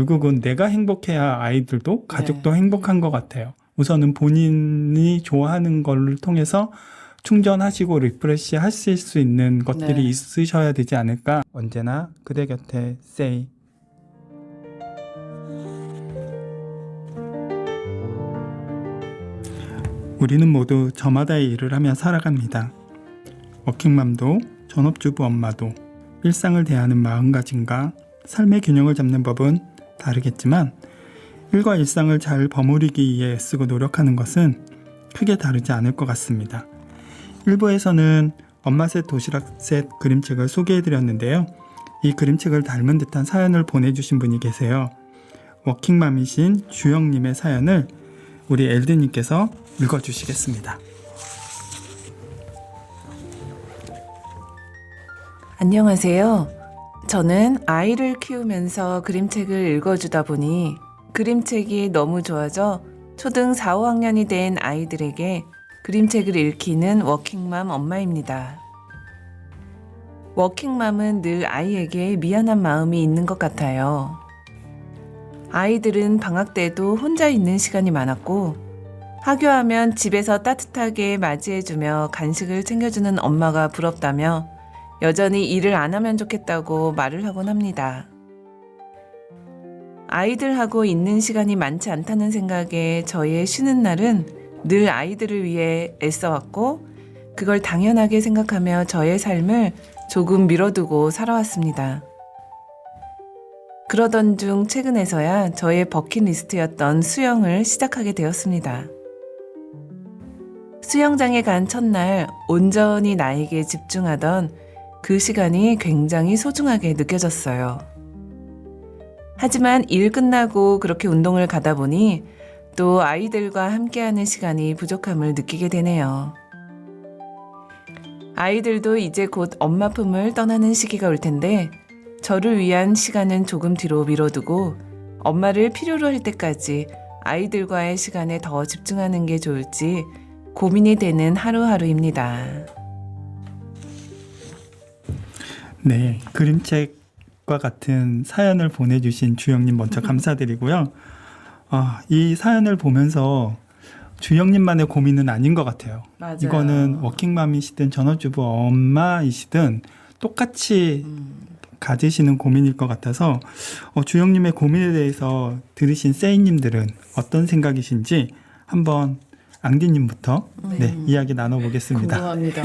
결국은 내가 행복해야 아이들도 가족도 네. 행복한 것 같아요. 우선은 본인이 좋아하는 걸 통해서 충전하시고 리프레시 하실 수 있는 것들이 네. 있으셔야 되지 않을까. 언제나 그대 곁에 세이. 우리는 모두 저마다의 일을 하며 살아갑니다. 워킹맘도 전업주부 엄마도 일상을 대하는 마음가짐과 삶의 균형을 잡는 법은 다르겠지만 일과 일상을 잘 버무리기 위해 애쓰고 노력하는 것은 크게 다르지 않을 것 같습니다. 일부에서는 엄마셋 도시락셋 그림책을 소개해드렸는데요. 이 그림책을 닮은 듯한 사연을 보내주신 분이 계세요. 워킹맘이신 주영님의 사연을 우리 엘드님께서 읽어주시겠습니다. 안녕하세요. 저는 아이를 키우면서 그림책을 읽어주다 보니 그림책이 너무 좋아져 초등 4, 5학년이 된 아이들에게 그림책을 읽히는 워킹맘 엄마입니다. 워킹맘은 늘 아이에게 미안한 마음이 있는 것 같아요. 아이들은 방학 때도 혼자 있는 시간이 많았고 하교하면 집에서 따뜻하게 맞이해주며 간식을 챙겨주는 엄마가 부럽다며 여전히 일을 안 하면 좋겠다고 말을 하곤 합니다. 아이들하고 있는 시간이 많지 않다는 생각에 저의 쉬는 날은 늘 아이들을 위해 애써왔고 그걸 당연하게 생각하며 저의 삶을 조금 미뤄두고 살아왔습니다. 그러던 중 최근에서야 저의 버킷리스트였던 수영을 시작하게 되었습니다. 수영장에 간 첫날 온전히 나에게 집중하던 그 시간이 굉장히 소중하게 느껴졌어요. 하지만 일 끝나고 그렇게 운동을 가다 보니 또 아이들과 함께하는 시간이 부족함을 느끼게 되네요. 아이들도 이제 곧 엄마 품을 떠나는 시기가 올 텐데 저를 위한 시간은 조금 뒤로 미뤄두고 엄마를 필요로 할 때까지 아이들과의 시간에 더 집중하는 게 좋을지 고민이 되는 하루하루입니다. 네, 그림책과 같은 사연을 보내주신 주영님 먼저 감사드리고요. 이 사연을 보면서 주영님만의 고민은 아닌 것 같아요. 맞아요. 이거는 워킹맘이시든 전업주부 엄마이시든 똑같이 가지시는 고민일 것 같아서 주영님의 고민에 대해서 들으신 세이님들은 어떤 생각이신지 한번 앙디님부터 이야기 나눠보겠습니다. 궁금합니다.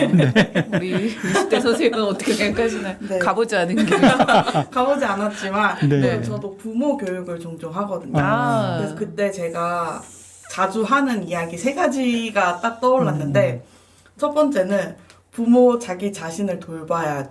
우리 20대 선생님은 어떻게 생각하시나요? 네. 가보지 않은 길. 가보지 않았지만 네. 저도 부모 교육을 종종 하거든요. 그래서 그때 제가 자주 하는 이야기 3가지가 딱 떠올랐는데 첫 번째는 부모 자기 자신을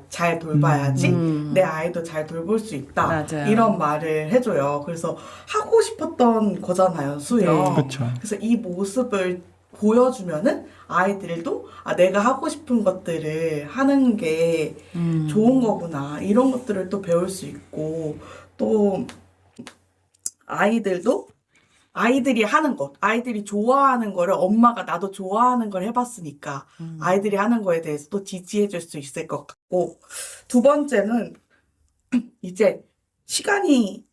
잘 돌봐야지 내 아이도 잘 돌볼 수 있다. 맞아요. 이런 말을 해줘요. 그래서 하고 싶었던 거잖아요, 수영. 네. 그렇죠. 그래서 이 모습을 보여주면은 아이들도 내가 하고 싶은 것들을 하는 게 좋은 거구나. 이런 것들을 또 배울 수 있고 또 아이들이 하는 것, 아이들이 좋아하는 거를 엄마가 나도 좋아하는 걸 해봤으니까 아이들이 하는 거에 대해서 또 지지해줄 수 있을 것 같고 두 번째는 이제 시간이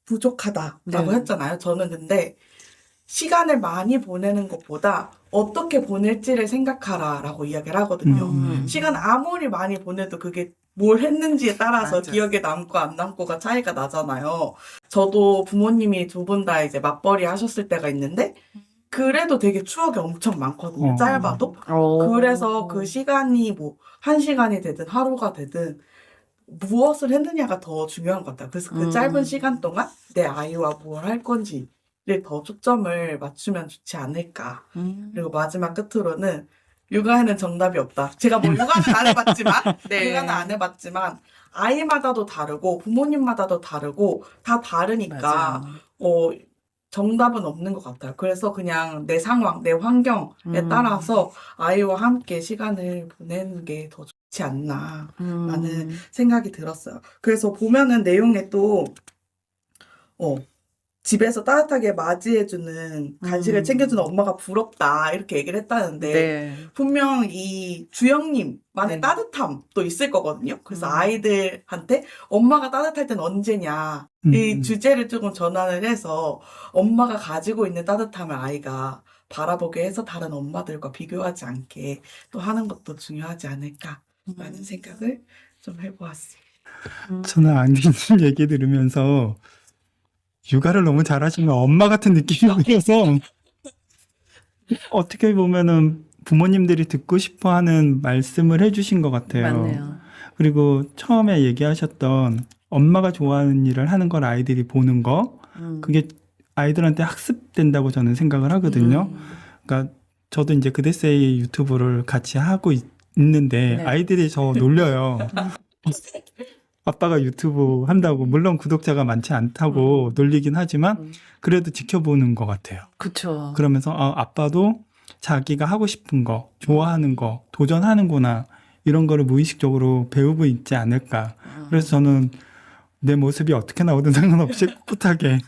부족하다라고 했잖아요. 저는 근데 시간을 많이 보내는 것보다 어떻게 보낼지를 생각하라라고 이야기를 하거든요. 시간 아무리 많이 보내도 그게 뭘 했는지에 따라서 맞아. 기억에 남고 안 남고가 차이가 나잖아요. 저도 부모님이 2분 다 이제 맞벌이 하셨을 때가 있는데 그래도 되게 추억이 엄청 많거든요. 짧아도. 그래서 그 시간이 뭐 1시간이 되든 하루가 되든 무엇을 했느냐가 더 중요한 것 같아요. 그래서 그 짧은 시간 동안 내 아이와 뭘 할 건지를 더 초점을 맞추면 좋지 않을까. 그리고 마지막 끝으로는 육아에는 정답이 없다. 제가 뭐 육아는 안 해봤지만 육아는 안 해봤지만 아이마다도 다르고 부모님마다도 다르고 다 다르니까 정답은 없는 것 같아요. 그래서 그냥 내 상황, 내 환경에 따라서 아이와 함께 시간을 보내는 게 더 좋지 않나 라는 생각이 들었어요. 그래서 보면은 내용에 또 집에서 따뜻하게 맞이해주는 간식을 챙겨주는 엄마가 부럽다 이렇게 얘기를 했다는데 네. 분명 이 주영님만의 네. 따뜻함도 있을 거거든요. 그래서 음. 아이들한테 엄마가 따뜻할 땐 언제냐 이 주제를 조금 전환을 해서 엄마가 가지고 있는 따뜻함을 아이가 바라보게 해서 다른 엄마들과 비교하지 않게 또 하는 것도 중요하지 않을까라는 생각을 좀 해보았습니다. 저는 안기님 얘기 들으면서 육아를 너무 잘하시면 엄마 같은 느낌이 들어서 어떻게 보면은 부모님들이 듣고 싶어 하는 말씀을 해주신 것 같아요. 맞네요. 그리고 처음에 얘기하셨던 엄마가 좋아하는 일을 하는 걸 아이들이 보는 거, 그게 아이들한테 학습된다고 저는 생각을 하거든요. 그러니까 저도 이제 그대세이 유튜브를 같이 하고 있는데 네. 아이들이 저 놀려요. 아빠가 유튜브 한다고 물론 구독자가 많지 않다고 놀리긴 하지만 그래도 지켜보는 것 같아요. 그쵸. 그러면서 아빠도 자기가 하고 싶은 거, 좋아하는 거, 도전하는구나 이런 거를 무의식적으로 배우고 있지 않을까. 그래서 저는 내 모습이 어떻게 나오든 상관없이 꿋꿋하게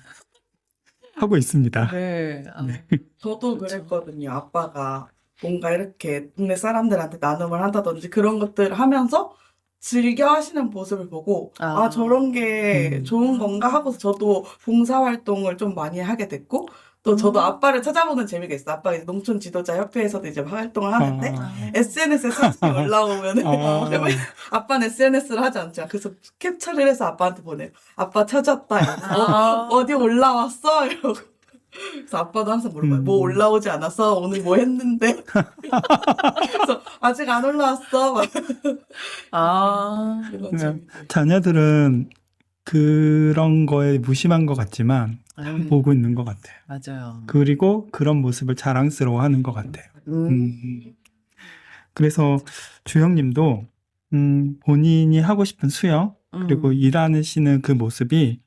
하고 있습니다. 네. 저도 그랬거든요. 아빠가 뭔가 이렇게 동네 사람들한테 나눔을 한다든지 그런 것들을 하면서 즐겨 하시는 모습을 보고 아. 저런 게 좋은 건가 하고서 저도 봉사활동을 좀 많이 하게 됐고 또 저도 아빠를 찾아보는 재미가 있어요. 아빠가 이제 농촌 지도자 협회에서도 이제 활동을 하는데 SNS에 사진이 올라오면은 아빠는 SNS를 하지 않죠. 그래서 캡처를 해서 아빠한테 보내요. 아빠 찾았다. 이러고. 어디 올라왔어? 이러고. 그래서 아빠도 항상 물어봐요. 뭐 올라오지 않았어? 오늘 뭐 했는데? 그래서 아직 안 올라왔어. 막 이런 재미도 있고. 자녀들은 그런 거에 무심한 것 같지만 보고 있는 것 같아요. 맞아요. 그리고 그런 모습을 자랑스러워하는 것 같아요. 그래서 주영님도 본인이 하고 싶은 수영 그리고 일하시는 그 모습이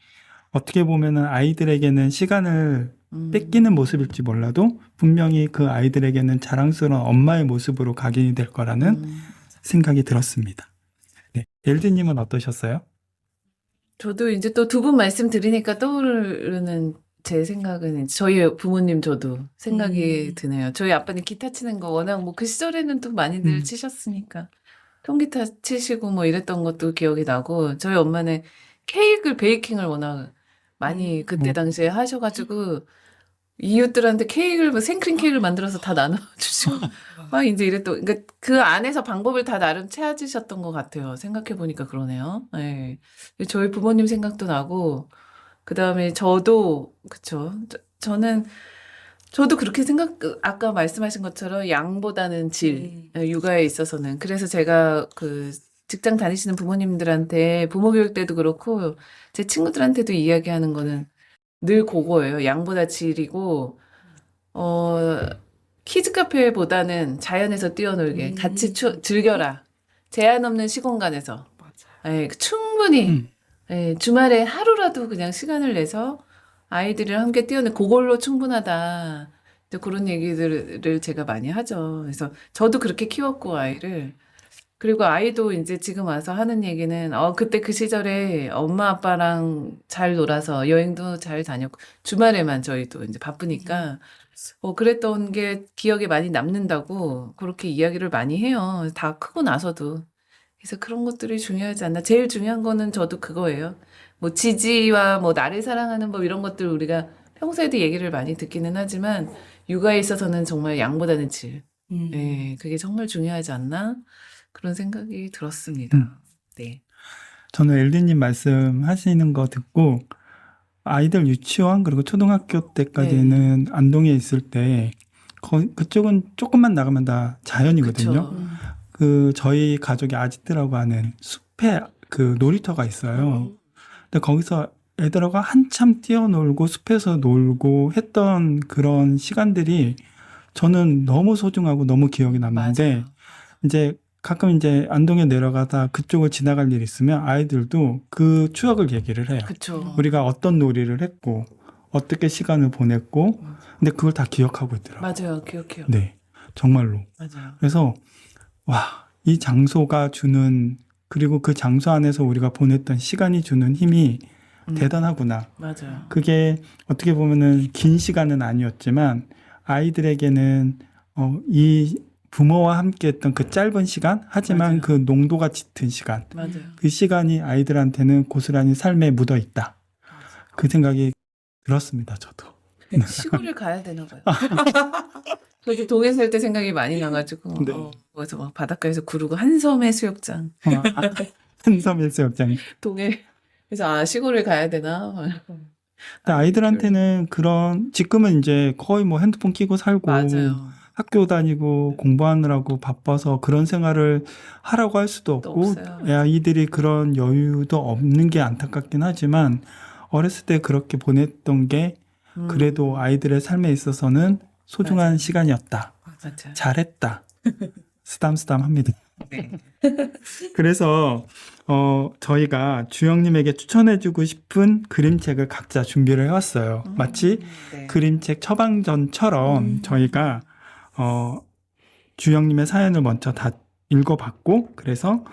어떻게 보면은 아이들에게는 시간을 뺏기는 모습일지 몰라도 분명히 그 아이들에게는 자랑스러운 엄마의 모습으로 각인이 될 거라는 생각이 들었습니다. 네, 엘디님은 어떠셨어요? 저도 이제 또 두 분 말씀 들으니까 떠오르는 제 생각은 이제 저희 부모님 저도 생각이 드네요. 저희 아빠는 기타 치는 거 워낙 뭐 그 시절에는 또 많이들 치셨으니까 통기타 치시고 뭐 이랬던 것도 기억이 나고 저희 엄마는 베이킹을 워낙 많이 그때 당시에 하셔가지고 이웃들한테 뭐 생크림 케이크를 만들어서 다 나눠주시고 막 이제 이랬던 그러니까 그 안에서 방법을 다 나름 찾으셨던 것 같아요. 생각해 보니까 그러네요. 네. 저희 부모님 생각도 나고 그 다음에 저도 그쵸. 저도 그렇게 아까 말씀하신 것처럼 양보다는 질, 육아에 있어서는. 그래서 제가 그 직장 다니시는 부모님들한테 부모 교육 때도 그렇고 제 친구들한테도 이야기하는 거는 늘 그거예요. 양보다 질이고, 키즈 카페보다는 자연에서 뛰어놀게 같이 즐겨라. 제한 없는 시공간에서. 예, 충분히. 예, 주말에 하루라도 그냥 시간을 내서 아이들이랑 함께 그걸로 충분하다. 이제 그런 얘기들을 제가 많이 하죠. 그래서 저도 그렇게 키웠고, 아이를. 그리고 아이도 이제 지금 와서 하는 얘기는, 그때 그 시절에 엄마 아빠랑 잘 놀아서 여행도 잘 다녔고, 주말에만 저희도 이제 바쁘니까, 그랬던 게 기억에 많이 남는다고 그렇게 이야기를 많이 해요. 다 크고 나서도. 그래서 그런 것들이 중요하지 않나. 제일 중요한 거는 저도 그거예요. 뭐 지지와 뭐 나를 사랑하는 법 이런 것들 우리가 평소에도 얘기를 많이 듣기는 하지만 육아에 있어서는 정말 양보다는 질. 네, 그게 정말 중요하지 않나? 그런 생각이 들었습니다. 네. 저는 엘디님 말씀하시는 거 듣고 아이들 유치원 그리고 초등학교 때까지는 안동에 있을 때 그쪽은 조금만 나가면 다 자연이거든요. 그 저희 가족이 아지트라고 하는 숲에 그 놀이터가 있어요. 근데 거기서 애들하고 한참 뛰어놀고 숲에서 놀고 했던 그런 시간들이 저는 너무 소중하고 너무 기억이 남는데 맞아요. 이제 가끔 이제 안동에 내려가다 그쪽을 지나갈 일이 있으면 아이들도 그 추억을 얘기를 해요. 그쵸. 우리가 어떤 놀이를 했고 어떻게 시간을 보냈고 근데 그걸 다 기억하고 있더라고요. 맞아요. 기억해요. 네, 정말로. 맞아요. 그래서 이 장소가 주는 그리고 그 장소 안에서 우리가 보냈던 시간이 주는 힘이 대단하구나. 맞아요. 그게 어떻게 보면은 긴 시간은 아니었지만 아이들에게는 이 부모와 함께 했던 그 짧은 시간, 하지만 맞아요. 그 농도가 짙은 시간, 맞아요. 그 시간이 아이들한테는 고스란히 삶에 묻어 있다. 그 생각이 들었습니다, 저도. 시골을 가야 되나 봐요. 저도 동해 살 때 생각이 많이 나가지고 네. 그래서 막 바닷가에서 구르고 한섬 해수욕장 한섬 일수욕장이. 동해 그래서 시골을 가야 되나 근데 아이들한테는 그런 지금은 이제 거의 뭐 핸드폰 끼고 살고 맞아요. 학교 다니고 공부하느라고 바빠서 그런 생활을 하라고 할 수도 또 없고 없어요. 아이들이 그런 여유도 없는 게 안타깝긴 하지만 어렸을 때 그렇게 보냈던 게 그래도 아이들의 삶에 있어서는 소중한 맞아요. 시간이었다. 맞아요. 잘했다. 쓰담쓰담합니다. 네. 그래서 저희가 주영님에게 추천해주고 싶은 그림책을 각자 준비를 해왔어요. 마치 네. 그림책 처방전처럼 저희가 주영님의 사연을 먼저 다 읽어봤고 그래서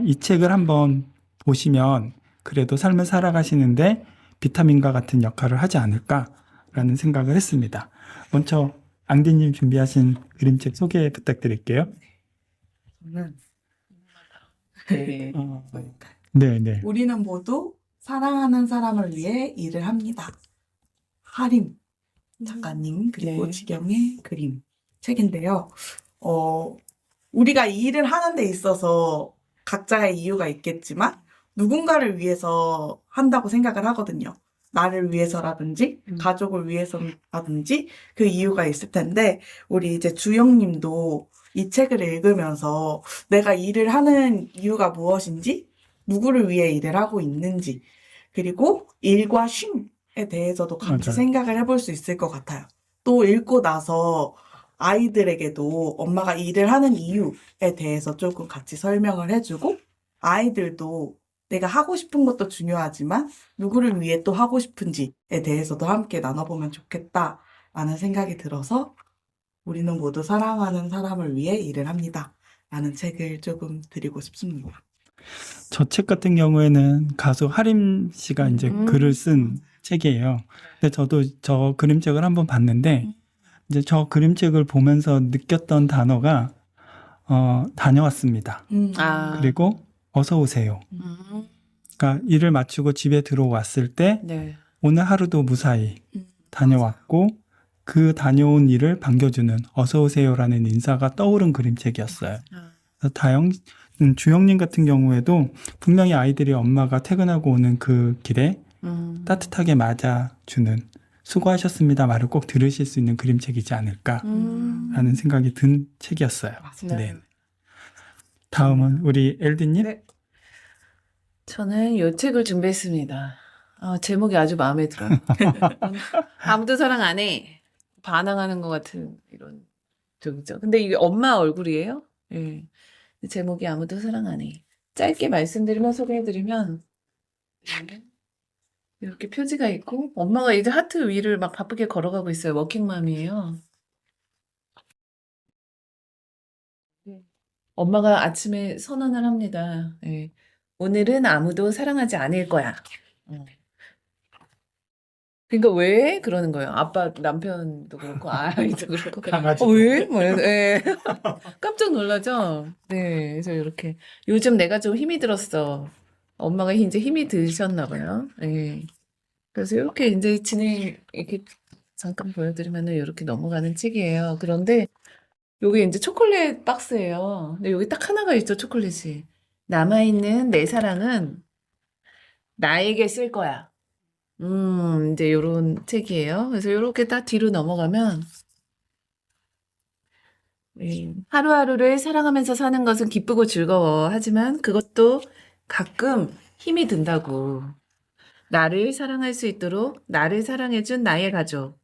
이 책을 한번 보시면 그래도 삶을 살아가시는데 비타민과 같은 역할을 하지 않을까라는 생각을 했습니다. 먼저 앙디님 준비하신 그림책 소개 부탁드릴게요. 저는 네. 네. 우리는 모두 사랑하는 사람을 위해 일을 합니다. 하림 작가님 그리고 네. 지경의 그림 책인데요. 우리가 이 일을 하는 데 있어서 각자의 이유가 있겠지만 누군가를 위해서 한다고 생각을 하거든요. 나를 위해서라든지 가족을 위해서라든지 그 이유가 있을 텐데 우리 이제 주영님도 이 책을 읽으면서 내가 일을 하는 이유가 무엇인지 누구를 위해 일을 하고 있는지 그리고 일과 쉼에 대해서도 같이 맞아요. 생각을 해볼 수 있을 것 같아요. 또 읽고 나서 아이들에게도 엄마가 일을 하는 이유에 대해서 조금 같이 설명을 해주고 아이들도 내가 하고 싶은 것도 중요하지만 누구를 위해 또 하고 싶은지에 대해서도 함께 나눠보면 좋겠다라는 생각이 들어서 우리는 모두 사랑하는 사람을 위해 일을 합니다. 라는 책을 조금 드리고 싶습니다. 저 책 같은 경우에는 가수 하림 씨가 이제 글을 쓴 책이에요. 근데 저도 저 그림책을 한번 봤는데 이제 저 그림책을 보면서 느꼈던 단어가 다녀왔습니다. 그리고 어서 오세요. 그러니까 일을 마치고 집에 들어왔을 때 네. 오늘 하루도 무사히 다녀왔고 그 다녀온 일을 반겨주는 어서 오세요라는 인사가 떠오른 그림책이었어요. 그래서 주영님 같은 경우에도 분명히 아이들이 엄마가 퇴근하고 오는 그 길에 따뜻하게 맞아주는 수고하셨습니다 말을 꼭 들으실 수 있는 그림책이지 않을까라는 생각이 든 책이었어요. 네. 다음은 우리 엘디님. 네. 저는 이 책을 준비했습니다. 제목이 아주 마음에 들어요. 아무도 사랑 안 해. 반항하는 것 같은 이런 쪽이죠. 근데 이게 엄마 얼굴이에요. 예. 제목이 아무도 사랑 안 해. 짧게 말씀드리면 소개해드리면 이렇게 표지가 있고 엄마가 이제 하트 위를 막 바쁘게 걸어가고 있어요. 워킹맘이에요. 엄마가 아침에 선언을 합니다. 예. 오늘은 아무도 사랑하지 않을 거야. 그러니까 왜 그러는 거예요? 아빠 남편도 그렇고 아이도 그렇고 강아지도. 왜? 뭐 예. 깜짝 놀라죠. 네, 그래서 이렇게 요즘 내가 좀 힘이 들었어. 엄마가 이제 힘이 드셨나 봐요. 예. 그래서 이렇게 이제 이렇게 잠깐 보여드리면은 이렇게 넘어가는 책이에요. 그런데 여기 이제 초콜릿 박스예요. 근데 여기 딱 하나가 있죠, 초콜릿이. 남아있는 내 사랑은 나에게 쓸 거야. 이제 요런 책이에요. 그래서 요렇게 딱 뒤로 넘어가면, 하루하루를 사랑하면서 사는 것은 기쁘고 즐거워. 하지만 그것도 가끔 힘이 든다고. 나를 사랑할 수 있도록 나를 사랑해준 나의 가족.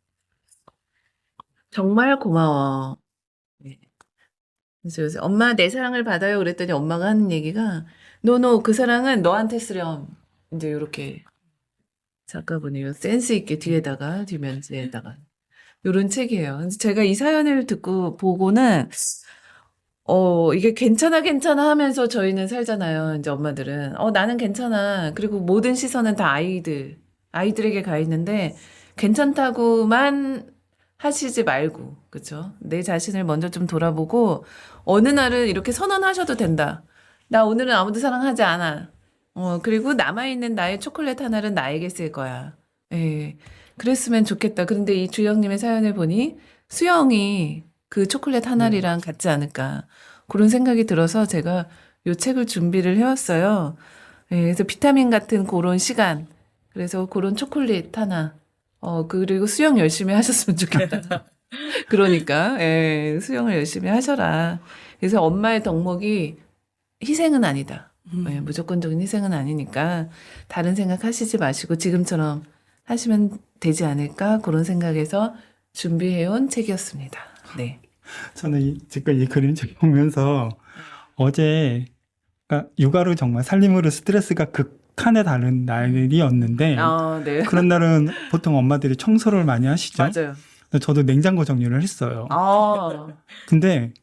정말 고마워. 네. 그래서 요새 엄마 내 사랑을 받아요. 그랬더니 엄마가 하는 얘기가 노노 그 사랑은 너한테 쓰렴. 이제 요렇게 작가분이 요 센스 있게 뒤에다가 뒷면지에다가 요런 책이에요. 그래서 제가 이 사연을 듣고 보고는 이게 괜찮아, 괜찮아 하면서 저희는 살잖아요. 이제 엄마들은. 나는 괜찮아. 그리고 모든 시선은 다 아이들에게 가 있는데, 괜찮다고만 하시지 말고, 그쵸? 내 자신을 먼저 좀 돌아보고, 어느 날은 이렇게 선언하셔도 된다. 나 오늘은 아무도 사랑하지 않아. 그리고 남아있는 나의 초콜릿 하나는 나에게 쓸 거야. 예. 그랬으면 좋겠다. 그런데 이 주영님의 사연을 보니, 수영이 그 초콜릿 하나리랑 같지 않을까. 그런 생각이 들어서 제가 요 책을 준비를 해왔어요. 예, 그래서 비타민 같은 그런 시간. 그래서 그런 초콜릿 하나. 그리고 수영 열심히 하셨으면 좋겠다. 그러니까, 예, 수영을 열심히 하셔라. 그래서 엄마의 덕목이 희생은 아니다. 예, 무조건적인 희생은 아니니까 다른 생각 하시지 마시고 지금처럼 하시면 되지 않을까. 그런 생각에서 준비해온 책이었습니다. 네. 저는 지금 이 그림책 보면서 어제, 그러니까 육아로 정말 살림으로 스트레스가 극한에 다른 날이었는데, 네. 그런 날은 보통 엄마들이 청소를 많이 하시죠. 맞아요. 저도 냉장고 정리를 했어요. 아, 근데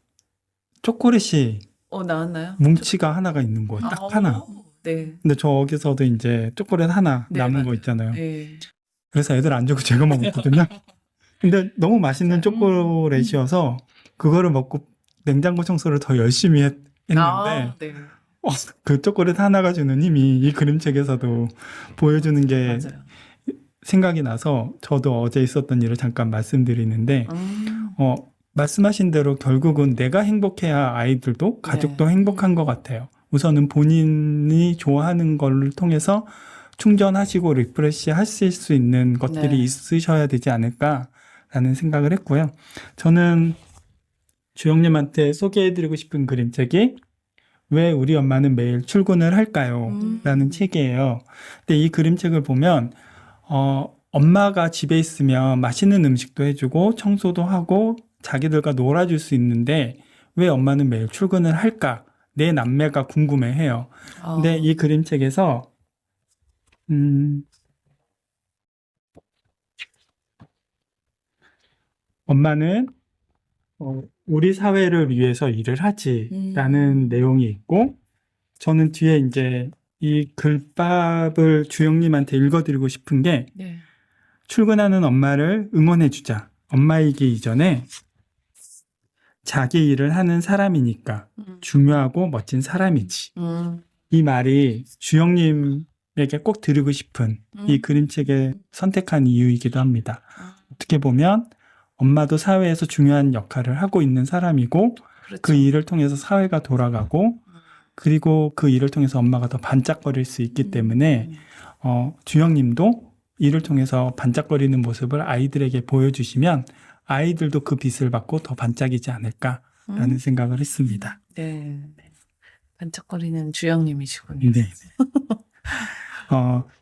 초콜릿이 나왔나요? 뭉치가 하나가 있는 거예요. 딱 하나. 네. 근데 저기서도 이제 초콜릿 하나 네, 남은 맞아요. 거 있잖아요. 네. 그래서 애들 안 주고 제가 먹었거든요. 근데 너무 맛있는 맞아요. 초콜릿이어서 그거를 먹고 냉장고 청소를 더 열심히 했는데 네. 그 초콜릿 하나가 주는 힘이 이 그림책에서도 보여주는 게 맞아요. 생각이 나서 저도 어제 있었던 일을 잠깐 말씀드리는데 말씀하신 대로 결국은 내가 행복해야 아이들도 가족도 행복한 것 같아요. 우선은 본인이 좋아하는 걸 통해서 충전하시고 리프레시 하실 수 있는 것들이 네. 있으셔야 되지 않을까라는 생각을 했고요. 저는 주영님한테 소개해드리고 싶은 그림책이 왜 우리 엄마는 매일 출근을 할까요? 라는 책이에요. 근데 이 그림책을 보면 엄마가 집에 있으면 맛있는 음식도 해주고 청소도 하고 자기들과 놀아줄 수 있는데 왜 엄마는 매일 출근을 할까? 내 남매가 궁금해해요. 근데 이 그림책에서 엄마는 우리 사회를 위해서 일을 하지라는 내용이 있고 저는 뒤에 이제 이 글밥을 주영님한테 읽어드리고 싶은 게 네. 출근하는 엄마를 응원해주자. 엄마이기 이전에 자기 일을 하는 사람이니까 중요하고 멋진 사람이지. 이 말이 주영님에게 꼭 드리고 싶은 이 그림책을 선택한 이유이기도 합니다. 어떻게 보면 엄마도 사회에서 중요한 역할을 하고 있는 사람이고 그렇죠. 그 일을 통해서 사회가 돌아가고 그리고 그 일을 통해서 엄마가 더 반짝거릴 수 있기 때문에 주영님도 일을 통해서 반짝거리는 모습을 아이들에게 보여주시면 아이들도 그 빛을 받고 더 반짝이지 않을까라는 생각을 했습니다. 네. 반짝거리는 주영님이시군요. 네.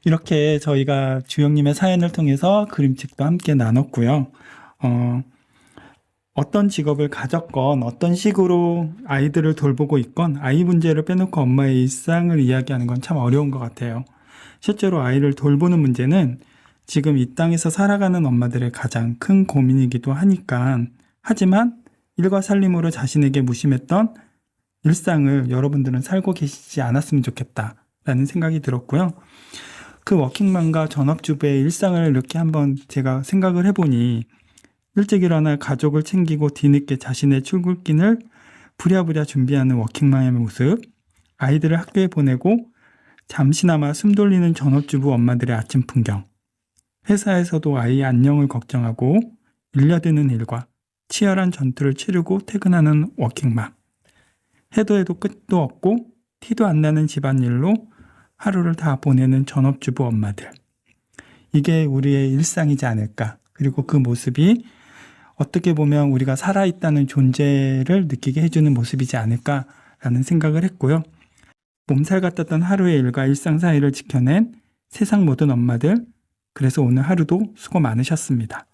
이렇게 저희가 주영님의 사연을 통해서 그림책도 함께 나눴고요. 어떤 직업을 가졌건 어떤 식으로 아이들을 돌보고 있건 아이 문제를 빼놓고 엄마의 일상을 이야기하는 건 참 어려운 것 같아요. 실제로 아이를 돌보는 문제는 지금 이 땅에서 살아가는 엄마들의 가장 큰 고민이기도 하니까 하지만 일과 살림으로 자신에게 무심했던 일상을 여러분들은 살고 계시지 않았으면 좋겠다라는 생각이 들었고요. 그 워킹맘과 전업주부의 일상을 이렇게 한번 제가 생각을 해보니 일찍 일어나 가족을 챙기고 뒤늦게 자신의 출근길을 부랴부랴 준비하는 워킹맘의 모습, 아이들을 학교에 보내고 잠시나마 숨 돌리는 전업주부 엄마들의 아침 풍경, 회사에서도 아이 안녕을 걱정하고 일려드는 일과 치열한 전투를 치르고 퇴근하는 워킹맘, 해도 해도 끝도 없고 티도 안 나는 집안일로 하루를 다 보내는 전업주부 엄마들. 이게 우리의 일상이지 않을까. 그리고 그 모습이 어떻게 보면 우리가 살아있다는 존재를 느끼게 해주는 모습이지 않을까라는 생각을 했고요. 몸살 같았던 하루의 일과 일상 사이를 지켜낸 세상 모든 엄마들, 그래서 오늘 하루도 수고 많으셨습니다.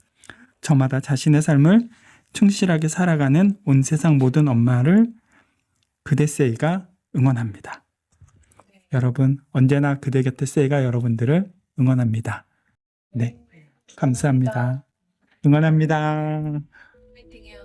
저마다 자신의 삶을 충실하게 살아가는 온 세상 모든 엄마를 그대 세이가 응원합니다. 여러분, 언제나 그대 곁에 세이가 여러분들을 응원합니다. 네, 감사합니다. 응원합니다. 파이팅해요.